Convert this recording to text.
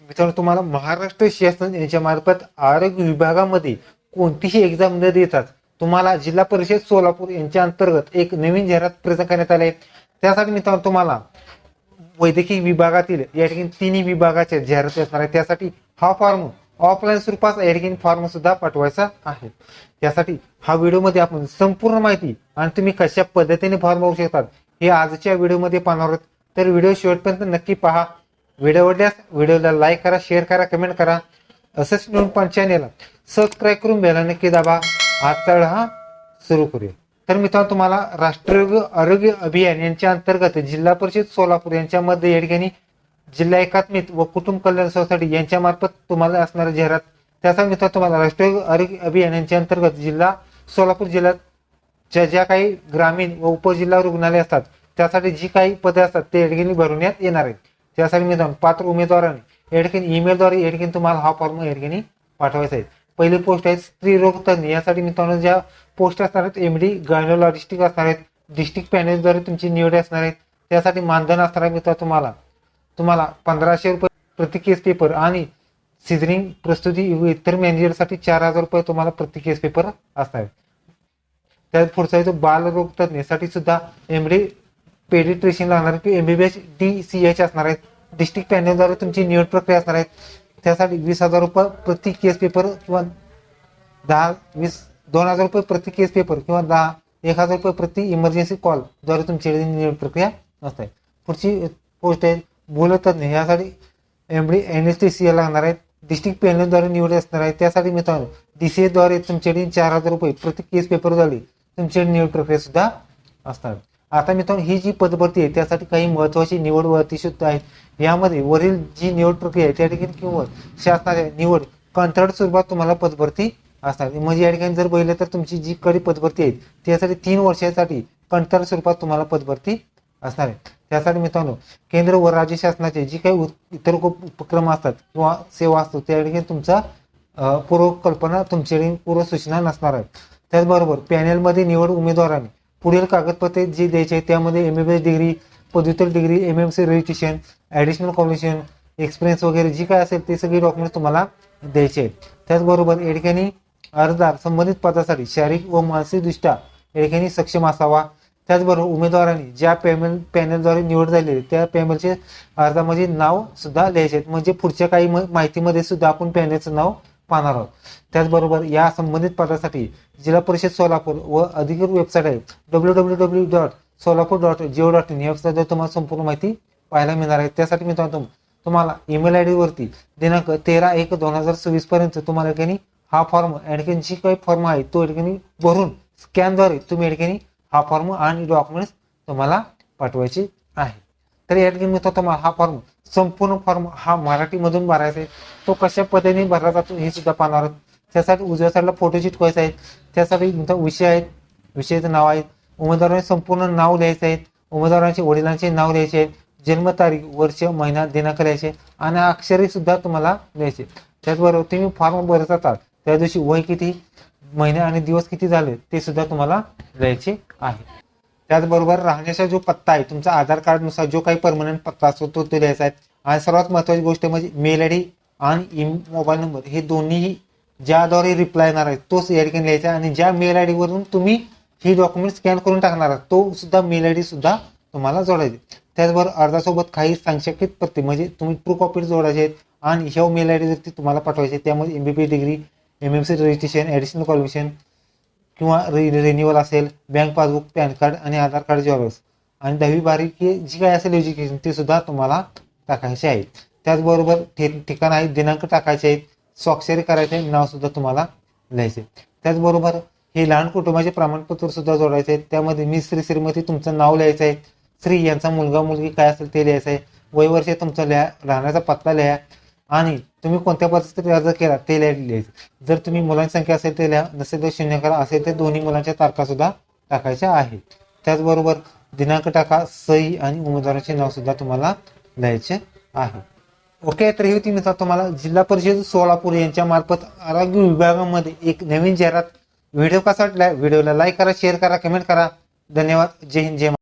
मित्रांनो, तुम्हाला महाराष्ट्र शासन यांच्या मार्फत आरोग्य विभागामध्ये कोणतीही एक्झाम न देताच तुम्हाला जिल्हा परिषद सोलापूर यांच्या अंतर्गत एक नवीन जाहिरात प्रसिद्ध करण्यात आले. त्यासाठी मित्रांनो तुम्हाला वैद्यकीय विभागातील या ठिकाणी तिन्ही विभागाच्या जाहिराती असणार आहे. त्यासाठी हा फॉर्म ऑफलाईन स्वरूपात या ठिकाणी फॉर्म सुद्धा पाठवायचा आहे. त्यासाठी हा व्हिडिओमध्ये आपण संपूर्ण माहिती आणि तुम्ही कशा पद्धतीने फॉर्म भरू शकतात हे आजच्या व्हिडिओमध्ये पाहणार आहोत. तर व्हिडिओ शेवटपर्यंत नक्की पहा. व्हिडिओ आवडल्यास व्हिडिओला लाईक करा, शेअर करा, कमेंट करा. असंच नवीन चॅनेलला सबस्क्राईब करून बेल नक्की दाबा. आता हा सुरू करूया. तर मित्रांनो, तुम्हाला राष्ट्रीय आरोग्य अभियान यांच्या अंतर्गत जिल्हा परिषद सोलापूर यांच्यामध्ये या ठिकाणी जिल्हा एकात्मिक व कुटुंब कल्याण सोसायटी यांच्या मार्फत तुम्हाला असणारी जाहिरात. त्याचा मित्रांनो तुम्हाला राष्ट्रीय आरोग्य अभियान यांच्या अंतर्गत जिल्हा सोलापूर जिल्ह्यात ज्या काही ग्रामीण व उपजिल्हा रुग्णालय असतात त्यासाठी जी काही पदे असतात ते या ठिकाणी भरवण्यात येणार आहेत. त्यासाठी मित्रांनो पात्र उमेदवारांनी या ठिकाणी ईमेलद्वारे या ठिकाणी तुम्हाला हा फॉर्म या ठिकाणी पाठवायचा आहे. पहिली पोस्ट आहे स्त्री रोग तज्ञ. यासाठी मित्रांनो ज्या पोस्ट असणार आहेत एमडी गायनोलॉजिस्टिक असणार आहेत. डिस्ट्रिक्ट पॅनेलद्वारे तुमची निवड असणार आहे. त्यासाठी मानधन असणार आहे मित्रांनो तुम्हाला 1500 रुपये प्रति केस पेपर आणि सिझरिंग प्रस्तुती व इतर मॅनेजरसाठी 4000 रुपये तुम्हाला प्रति केस पेपर असणार आहे. त्यात पुढचा आहे तो बालरोग तज्ञसाठी सुद्धा एमडी पेडिट्रिशियन लागणार आहे की MBBS DCH असणार आहेत. डिस्ट्रिक्ट पॅनेलद्वारे तुमची निवड प्रक्रिया असणार आहे. त्यासाठी 20,000 रुपये प्रति केस पेपर किंवा 2000 रुपये प्रति केस पेपर किंवा 1000 रुपये प्रति इमर्जन्सी कॉल द्वारे तुमची निवड प्रक्रिया असते. पुढची पोस्ट आहे भूलतज्ञ. यासाठी MD NSTCL लागणार आहेत. डिस्ट्रिक्ट पॅनेलद्वारे निवड असणार आहे. त्यासाठी मित्रांनो DCH द्वारे तुमच्याकडे 4000 रुपये प्रति केस पेपर द्वारे तुमची निवड प्रक्रिया सुद्धा असणार. आता मित्रांनो ही जी पदभरती आहे त्यासाठी काही महत्वाची निवड वरती सुद्धा आहेत. यामध्ये वरील जी निवड प्रक्रिया आहे त्या ठिकाणी किंवा शासनाच्या निवड कंत्राट स्वरूपात तुम्हाला पदभरती असणार. म्हणजे या ठिकाणी जर बघितलं तर तुमची जी कडे पदभरती आहे त्यासाठी 3 वर्षासाठी कंत्राट स्वरूपात तुम्हाला पदभरती असणार आहे. त्यासाठी मित्रांनो केंद्र व राज्य शासनाचे जी काही इतर उपक्रम असतात किंवा सेवा असतो त्या ठिकाणी तुमचा पूर्वकल्पना तुमच्याकडे पूर्व सूचना नसणार आहे. त्याचबरोबर पॅनेलमध्ये निवड उमेदवारांनी पुढील कागदपत्रे जी द्यायची आहेत त्यामध्ये MBBS डिग्री, पदव्युत्तर degree, MMC registration, additional qualification, experience वगैरे जी काय असेल ते सगळे डॉक्युमेंट तुम्हाला द्यायचे आहेत. त्याचबरोबर या ठिकाणी अर्जदार संबंधित पदासाठी शारीरिक व मानसिकदृष्ट्या या ठिकाणी सक्षम असावा. त्याचबरोबर उमेदवारांनी ज्या पॅनेलद्वारे निवड झालेली त्या पॅनेलचे अर्जामध्ये नाव सुद्धा लिहायचे आहेत. म्हणजे पुढच्या काही माहितीमध्ये सुद्धा आपण पॅनेलचं नाव पाहणार आहोत. त्याचबरोबर या संबंधित पदासाठी जिल्हा परिषद सोलापूर व अधिकृत वेबसाईट आहे www.solapur.go.in या वेबसाईटवर तुम्हाला संपूर्ण माहिती पाहायला मिळणार आहे. त्यासाठी मित्रांनो तुम्हाला ईमेल ID वरती दिनांक 13/1/2026 पर्यंत तुम्हाला ठिकाणी हा फॉर्म या ठिकाणी जी काही फॉर्म आहे तो ठिकाणी भरून स्कॅनद्वारे तुम्ही या ठिकाणी हा फॉर्म आणि डॉक्युमेंट्स तुम्हाला पाठवायचे आहे. तर या ठिकाणी मित्रांनो तुम्हाला हा फॉर्म संपूर्ण फॉर्म हा मराठीमधून भरायचा आहे. तो कशा पद्धतीने भरला जातो हे सुद्धा पाहणार आहोत. त्यासाठी उजव्या साईडला फोटो चिटकवायचा आहे. त्यासाठी विषय आहेत, विषयाचं नाव आहे, उमेदवारांचे संपूर्ण नाव लिहायचे आहेत, उमेदवारांचे वडिलांचे नाव लिहायचे आहेत, जन्मतारीख, वर्ष, महिना, दिनांक लिहायचे आणि अक्षरे सुद्धा तुम्हाला लिहायचे. त्याचबरोबर तुम्ही फॉर्म भरत असतात त्या दिवशी वय किती, महिने आणि दिवस किती झाले ते सुद्धा तुम्हाला लिहायचे आहे. त्याचबरोबर राहण्याचा जो पत्ता आहे तुमचा आधार कार्डनुसार जो काही परमनंट पत्ता असतो तो लिहायचा आहे. आणि सर्वात महत्त्वाची गोष्ट म्हणजे मेल ID आणि मोबाईल नंबर हे दोन्हीही ज्याद्वारे रिप्लाय येणार आहे तोच या ठिकाणी लिहायचा. आणि ज्या मेल ID वरून तुम्ही ही डॉक्युमेंट स्कॅन करून टाकणार आहात तो सुद्धा मेल ID सुद्धा तुम्हाला जोडायचे. त्याचबरोबर अर्जासोबत काही संक्षेपित पत्ते म्हणजे तुम्ही ट्रू कॉपी जोडायचे आहेत आणि ह्या मेल ID वरती तुम्हाला पाठवायचे. त्यामध्ये MBBS degree, MMC registration, additional qualification किंवा रिन्युअल असेल, बँक पासबुक, पॅन कार्ड आणि आधार कार्ड झेरॉक्स आणि 10वी 12वी जी काय असेल एज्युकेशन ते सुद्धा तुम्हाला टाकायचे आहे. त्याचबरोबर ठिकाण आहे, दिनांक टाकायचे आहेत, स्वाक्षरी करायचे, नाव सुद्धा तुम्हाला लिहायचे. त्याचबरोबर हे लहान कुटुंबाचे प्रमाणपत्र सुद्धा जोडायचे आहेत. त्यामध्ये मी श्रीमती तुमचं नाव लिहायचं आहे, स्त्री यांचा मुलगा मुलगी काय असेल ते लिहायचं आहे, वयवर्ष तुमचा लिहा, राहण्याचा पत्ता लिहा आणि तुम्ही कोणत्या परिस्थितीत अर्ज केला ते लिहायचं. जर तुम्ही मुलांची संख्या असेल ते लिहा, नसेल तर 0 करा, असेल तर दोन्ही मुलांच्या तारखा सुद्धा टाकायच्या आहेत. त्याचबरोबर दिनांक टाका, सही आणि उमेदवाराचे नाव सुद्धा तुम्हाला लिहायचे आहे. ओके, तर ही होती मित्रांनो तुम्हाला जिल्हा परिषद सोलापूर यांच्या मार्फत आरोग्य विभागामध्ये एक नवीन जाहिरात. व्हिडिओ कसा वाटला व्हिडिओला लाईक करा, शेअर करा, कमेंट करा. धन्यवाद. जय हिंद, जय